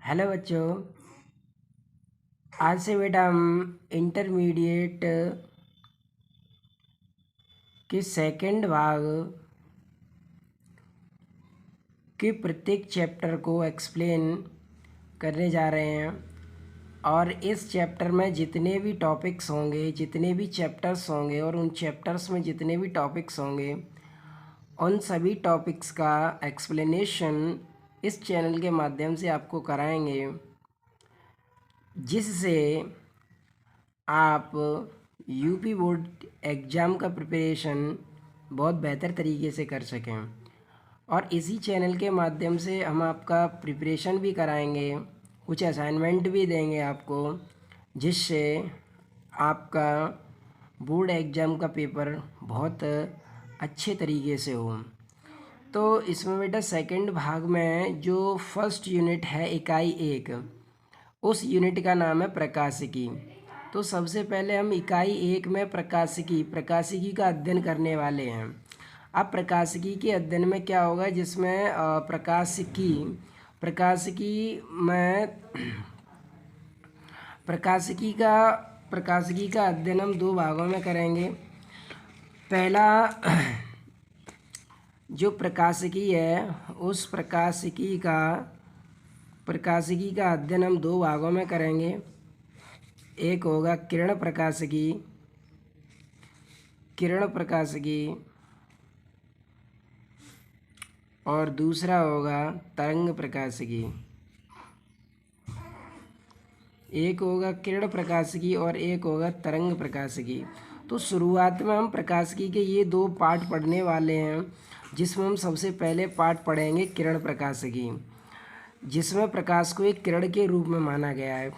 Hello बच्चों। आज से बेटा हम इंटरमीडिएट के सेकंड भाग के प्रत्येक चैप्टर को एक्सप्लेन करने जा रहे हैं। और इस चैप्टर में जितने भी टॉपिक्स होंगे, जितने भी चैप्टर्स होंगे और उन चैप्टर्स में जितने भी टॉपिक्स होंगे, उन सभी टॉपिक्स का एक्सप्लेनेशन इस चैनल के माध्यम से आपको कराएंगे, जिससे आप यूपी बोर्ड एग्ज़ाम का प्रिपरेशन बहुत बेहतर तरीके से कर सकें। और इसी चैनल के माध्यम से हम आपका प्रिपरेशन भी कराएंगे, कुछ असाइनमेंट भी देंगे आपको, जिससे आपका बोर्ड एग्ज़ाम का पेपर बहुत अच्छे तरीके से हो। तो इसमें बेटा सेकंड भाग में जो फर्स्ट यूनिट है इकाई 1, उस यूनिट का नाम है प्रकाशिकी। तो सबसे पहले हम इकाई 1 में प्रकाशिकी का अध्ययन करने वाले हैं। अब प्रकाशिकी के अध्ययन में क्या होगा, जिसमें प्रकाशिकी का अध्ययन हम दो भागों में करेंगे। पहला जो प्रकाशिकी है, उस प्रकाशिकी का अध्ययन हम दो भागों में करेंगे। एक होगा किरण प्रकाशिकी और दूसरा होगा तरंग प्रकाशिकी। एक होगा किरण प्रकाशिकी और एक होगा तरंग प्रकाशिकी। तो शुरुआत में हम प्रकाशिकी के ये दो पार्ट पढ़ने वाले हैं, जिसमें हम सबसे पहले पार्ट पढ़ेंगे किरण प्रकाशिकी, जिसमें प्रकाश को एक किरण के रूप में माना गया है।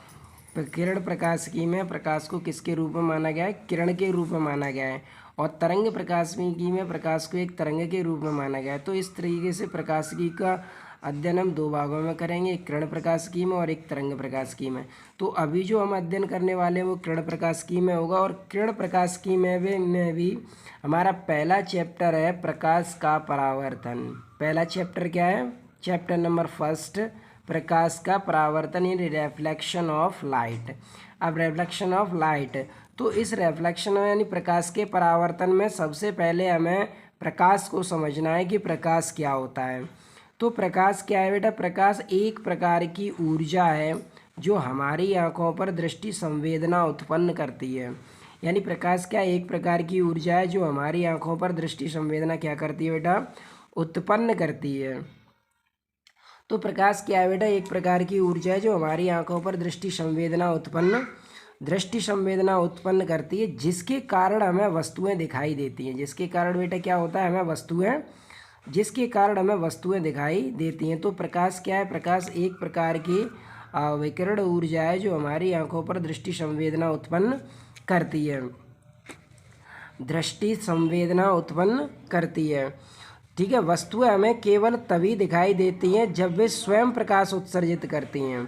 किरण प्रकाशिकी में प्रकाश को किसके रूप में माना गया है? किरण के रूप में माना गया है। और तरंग प्रकाशिकी में प्रकाश को एक तरंग के रूप में माना गया है। तो इस तरीके से प्रकाशिकी का अध्ययन हम दो भागों में करेंगे, एक किरण प्रकाशिकी में और एक तरंग प्रकाशिकी में। तो अभी जो हम अध्ययन करने वाले हैं वो किरण प्रकाशिकी में होगा। और किरण प्रकाशिकी में भी हमारा पहला चैप्टर है प्रकाश का परावर्तन। पहला चैप्टर क्या है? चैप्टर नंबर फर्स्ट, प्रकाश का परावर्तन यानी रिफ्लेक्शन ऑफ लाइट। अब रिफ्लेक्शन ऑफ लाइट, तो इस रिफ्लेक्शन यानी प्रकाश के परावर्तन में सबसे पहले हमें प्रकाश को समझना है कि प्रकाश क्या होता है। तो प्रकाश क्या है बेटा? प्रकाश एक प्रकार की ऊर्जा है जो हमारी आँखों पर दृष्टि संवेदना उत्पन्न करती है। यानी प्रकाश क्या? एक प्रकार की ऊर्जा है जो हमारी आँखों पर दृष्टि संवेदना क्या करती है बेटा? उत्पन्न करती है। तो प्रकाश क्या है बेटा? एक प्रकार की ऊर्जा है जो हमारी आंखों पर दृष्टि संवेदना उत्पन्न करती है, जिसके कारण हमें वस्तुएं दिखाई देती हैं। जिसके कारण बेटा क्या होता है? जिसके कारण हमें वस्तुएं दिखाई देती हैं। तो प्रकाश क्या है? प्रकाश एक प्रकार की विकिरण ऊर्जा है जो हमारी आंखों पर दृष्टि संवेदना उत्पन्न करती है। ठीक है। वस्तुएं हमें केवल तभी दिखाई देती हैं जब वे स्वयं प्रकाश उत्सर्जित करती हैं।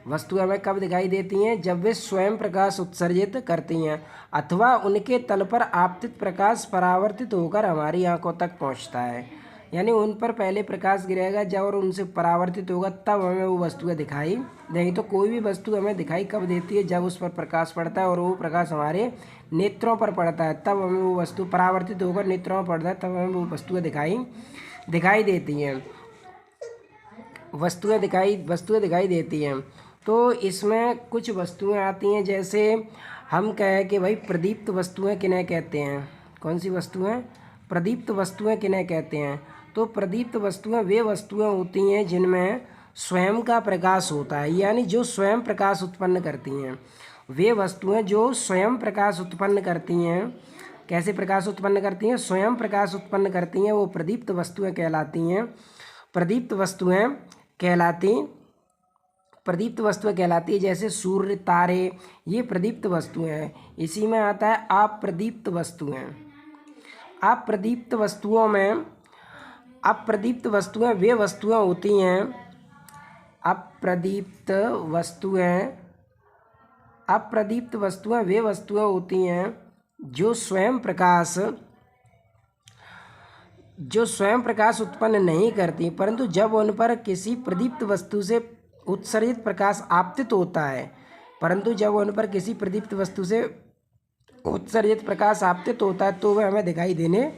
वस्तुएं हमें कब दिखाई देती हैं? जब वे स्वयं प्रकाश उत्सर्जित करती हैं अथवा उनके तल पर आपतित प्रकाश परावर्तित होकर हमारी आंखों तक पहुंचता है। यानी उन पर पहले प्रकाश गिरेगा जब और उनसे परावर्तित होगा तब हमें वो वस्तुएं दिखाई देंगी। तो कोई भी वस्तु हमें दिखाई कब देती है? जब उस पर प्रकाश पड़ता है और वो प्रकाश हमारे नेत्रों पर पड़ता है, तब हमें वो वस्तु परावर्तित होकर नेत्रों पर पड़ता है, तब हमें वो वस्तुएं दिखाई देती हैं। वस्तुएं दिखाई देती हैं। तो इसमें कुछ वस्तुएं आती हैं, जैसे हम कहें कि भाई प्रदीप्त वस्तुएं किन्हें कहते हैं? कौन सी वस्तुएं? प्रदीप्त वस्तुएं किन्हें कहते हैं? तो प्रदीप्त वस्तुएं वे वस्तुएं होती हैं जिनमें स्वयं का प्रकाश होता है, यानी जो स्वयं प्रकाश उत्पन्न करती हैं। वे वस्तुएं जो स्वयं प्रकाश उत्पन्न करती हैं, कैसे प्रकाश उत्पन्न करती हैं? स्वयं प्रकाश उत्पन्न करती हैं, वो प्रदीप्त वस्तुएं कहलाती है। जैसे सूर्य, तारे, ये प्रदीप्त वस्तुएं हैं। इसी में आता है अप्रदीप्त वस्तुएं। अप्रदीप्त वस्तुएं वे वस्तुएं होती हैं। अप्रदीप्त वस्तुएं वे वस्तुएं होती हैं जो स्वयं प्रकाश उत्पन्न नहीं करती, परंतु जब उन पर किसी प्रदीप्त वस्तु से उत्सर्जित प्रकाश आपतित होता है, परंतु जब उन पर किसी प्रदीप्त वस्तु से उत्सर्जित प्रकाश आपतित होता है तो वह हमें दिखाई देने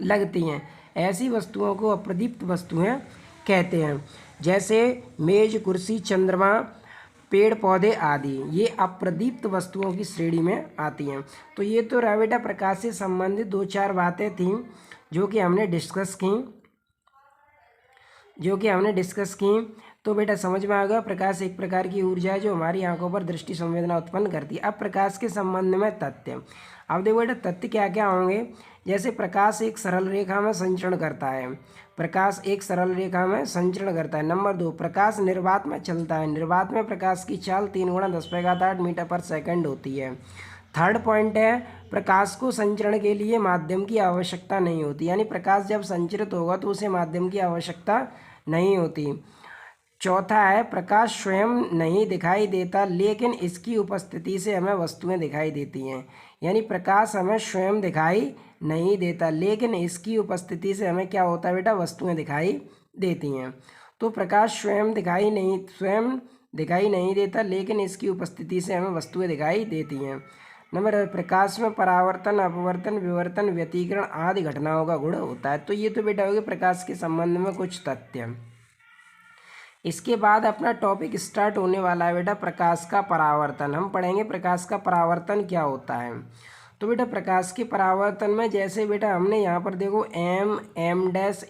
लगती हैं। ऐसी वस्तुओं को अप्रदीप्त वस्तुएं कहते हैं, जैसे मेज, कुर्सी, चंद्रमा, पेड़ पौधे आदि, ये अप्रदीप्त वस्तुओं की श्रेणी में आती हैं। तो ये तो रहा बेटा प्रकाश से संबंधित 2-4 बातें थीं जो कि हमने डिस्कस की। तो बेटा समझ में आ गया, प्रकाश एक प्रकार की ऊर्जा है जो हमारी आंखों पर दृष्टि संवेदना उत्पन्न करती है। अब प्रकाश के संबंध में तथ्य। अब देखो बेटा तथ्य क्या क्या होंगे। जैसे प्रकाश एक सरल रेखा में संचरण करता है। नंबर 2, प्रकाश निर्वात में चलता है। निर्वात में प्रकाश की चाल 3 × 10⁸ मीटर पर सेकंड होती है। थर्ड पॉइंट है, प्रकाश को संचरण के लिए माध्यम की आवश्यकता नहीं होती, यानी प्रकाश जब संचरित होगा तो उसे माध्यम की आवश्यकता नहीं होती। चौथा है, प्रकाश स्वयं नहीं दिखाई देता, लेकिन इसकी उपस्थिति से हमें वस्तुएं दिखाई देती हैं। यानी प्रकाश हमें स्वयं दिखाई नहीं देता, लेकिन इसकी उपस्थिति से हमें क्या होता है बेटा, वस्तुएं दिखाई देती हैं। तो प्रकाश स्वयं दिखाई नहीं देता, लेकिन इसकी उपस्थिति से हमें वस्तुएं दिखाई देती हैं। नंबर, प्रकाश में परावर्तन, अपवर्तन, विवर्तन, व्यतिकरण आदि घटनाओं का गुण होता है। तो ये तो बेटा हो गया प्रकाश के संबंध में कुछ तथ्य। इसके बाद अपना टॉपिक स्टार्ट होने वाला है बेटा प्रकाश का परावर्तन। हम पढ़ेंगे प्रकाश का परावर्तन क्या होता है। तो बेटा प्रकाश के परावर्तन में जैसे बेटा हमने यहाँ पर देखो M'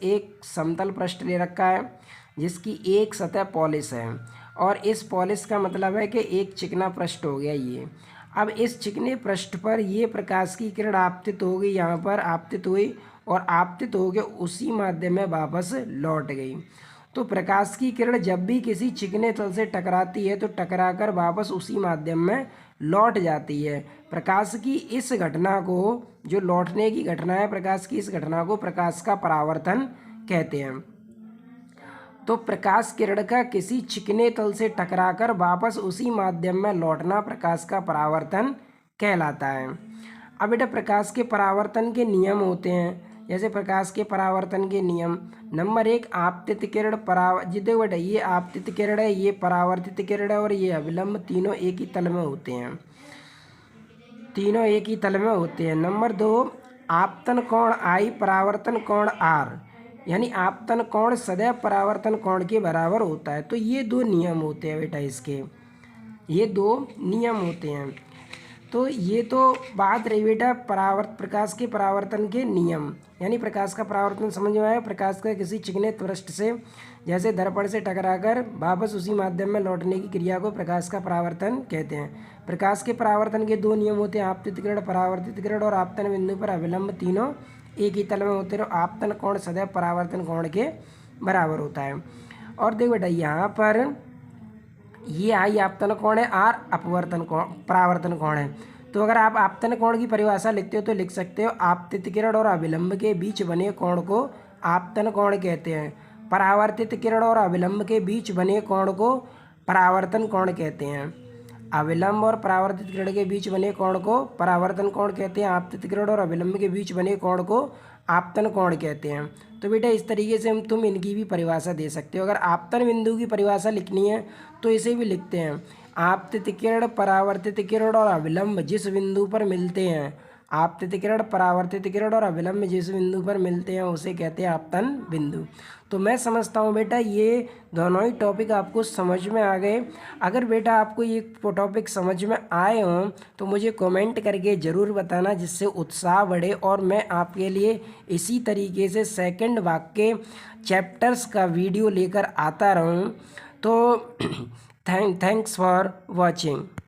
एक समतल पृष्ठ ले रखा है जिसकी एक सतह पॉलिश है, और इस पॉलिश का मतलब है कि एक चिकना पृष्ठ हो गया ये। अब इस चिकने पृष्ठ पर ये प्रकाश की किरण आपतित हो गई, यहाँ पर आपतित हुई और आपतित हो के उसी माध्यम में वापस लौट गई। तो प्रकाश की किरण जब भी किसी चिकने तल से टकराती है तो टकराकर वापस उसी माध्यम में लौट जाती है। प्रकाश की इस घटना को, जो लौटने की घटना है प्रकाश की, इस घटना को प्रकाश का परावर्तन कहते हैं। तो प्रकाश किरण का किसी चिकने तल से टकराकर वापस उसी माध्यम में लौटना प्रकाश का परावर्तन कहलाता है। अब बेटा प्रकाश के परावर्तन के नियम होते हैं। जैसे प्रकाश के परावर्तन के नियम, नंबर 1, आपतित किरण देखो बेटा ये आपतित किरण है, ये परावर्तित किरण है और ये अविलंब, तीनों एक ही तल में होते हैं। नंबर 2, आपतन कोण I, परावर्तन कोण R, यानी आपतन कोण सदैव परावर्तन कोण के बराबर होता है। तो ये 2 नियम होते हैं बेटा, इसके ये 2 नियम होते हैं। तो ये तो बात रही बेटा प्रकाश के परावर्तन के नियम, यानी प्रकाश का परावर्तन समझ में आया। प्रकाश का किसी चिकने पृष्ठ से जैसे दर्पण से टकराकर वापस उसी माध्यम में लौटने की क्रिया को प्रकाश का परावर्तन कहते हैं। प्रकाश के परावर्तन के 2 नियम होते हैं, आपतित किरण, परावर्तित किरण, और आपतन बिंदु पर अविलंब, तीनों एक ही तल में होते हैं। आपतन कोण सदैव परावर्तन कोण के बराबर होता है। और देखो बेटा यहाँ पर ये I आपतन कोण है, R परावर्तन कोण है। तो अगर आप आपतन कोण की परिभाषा लिखते हो तो लिख सकते हो, आपतित किरण और अविलंब के बीच बने कोण को आपतन कोण कहते हैं। परावर्तित किरण और अविलंब के बीच बने कोण को परावर्तन कोण कहते हैं। अविलंब और परावर्तित किरण के बीच बने कोण को परावर्तन कोण कहते हैं। आपतित किरण और अविलंब के बीच बने कोण को आपतन कोण कहते हैं। तो बेटा इस तरीके से तुम इनकी भी परिभाषा दे सकते हो। अगर आपतन बिंदु की परिभाषा लिखनी है तो इसे भी लिखते हैं, आपतित किरण, परावर्तित किरण और अविलंब जिस बिंदु पर मिलते हैं, आपतित किरण, परावर्तित किरण और अविलंब जिस बिंदु पर मिलते हैं उसे कहते हैं आपतन बिंदु। तो मैं समझता हूँ बेटा ये दोनों ही टॉपिक आपको समझ में आ गए। अगर बेटा आपको ये टॉपिक समझ में आए हों तो मुझे कमेंट करके ज़रूर बताना, जिससे उत्साह बढ़े और मैं आपके लिए इसी तरीके से सेकंड भाग के चैप्टर्स का वीडियो लेकर आता रहूँ। तो थैंक्स फॉर वॉचिंग।